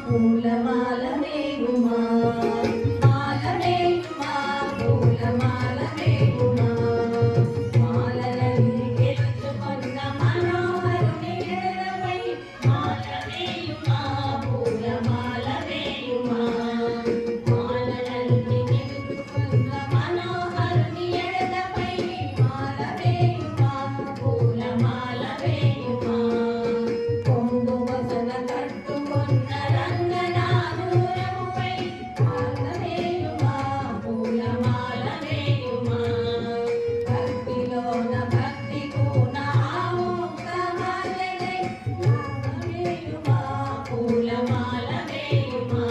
పూలమాల వేయుమా మాల వేయుమా పూలమాల వేయుమా మాలలని గెలుచుకున్న మనోహరుని ఎడలపై మాల వేయుమా పూలమాల వేయుమా మాలలని గెలుచుకున్న మనోహరుని ఎడలపై మాల వేయుమా పూలమాల వేయుమా కొంగు వసన కట్టుకున్న రంగనాథురముపై మాల వేయుమా పూలమాల వేయుమా భక్తిలోన భక్తి కూన ఆముక్తమాలెనై మాల వేయుమా పూలమాల వేయుమా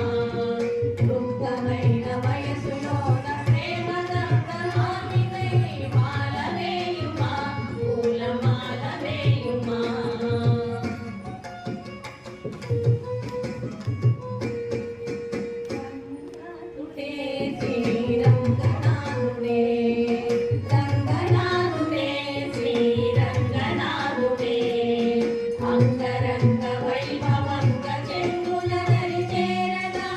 వృద్ధమైన వయసులోన ప్రేమ దర్శనానికై మాల వేయుమా పూలమాల వేయుమా శ్రీరంగనాథుడే రంగనాథుడే శ్రీరంగనాథుడే అంగరంగ వైభవంగ చెంగులదరి చేరగా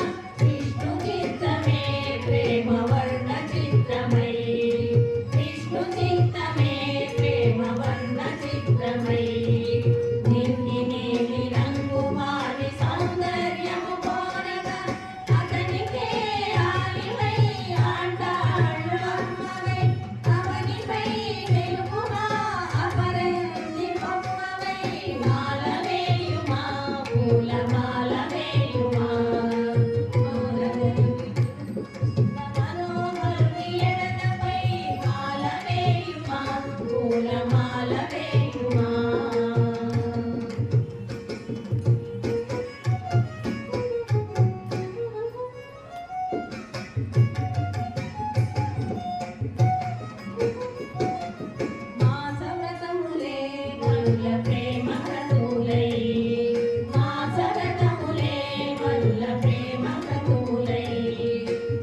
విష్ణు చిత్తమే ప్రేమ వర్ణ చిత్రమై విష్ణు చిత్తమే ప్రేమ వర్ణ చిత్రమై నిండి నీలి రంగు మారి సౌందర్యము కోరగా అతనికే ఆలివై ఆండాళ్ళు అమ్మవై అవనిపై వెలుగుమా అపరంజి బొమ్మవై మాల వేయుమా పూలమాల వేయుమా మనోహరుని ఎడలపై మాల వేయుమా పూలమాల వేయుమా మాసవ్రతములే మనుల ప్రేమ వ్రతులై మాసవ్రతములే మనుల ప్రేమ వ్రతులై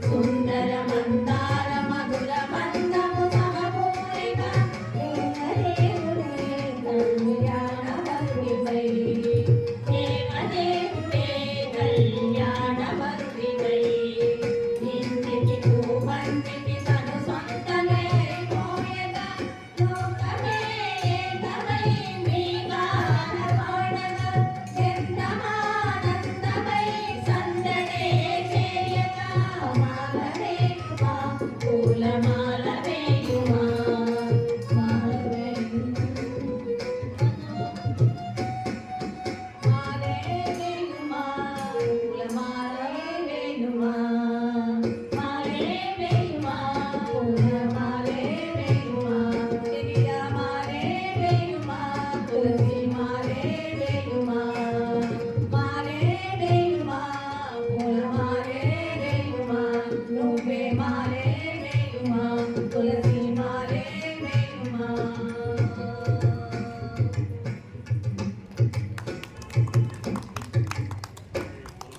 సుందర మందార మధుర బంధము సమకూరిగా దేవదేవుడే కళ్యాణవరుడివై దేవదేవుడే కళ్యాణవరుడివై ఇంటికి పూవంటికి తను సొంతమై పోయగా లోకమే ఏకమై మీ గాన పాడగా ఎంతమానందమై సందడే చేయగా మాల వేయుమా పూలమాల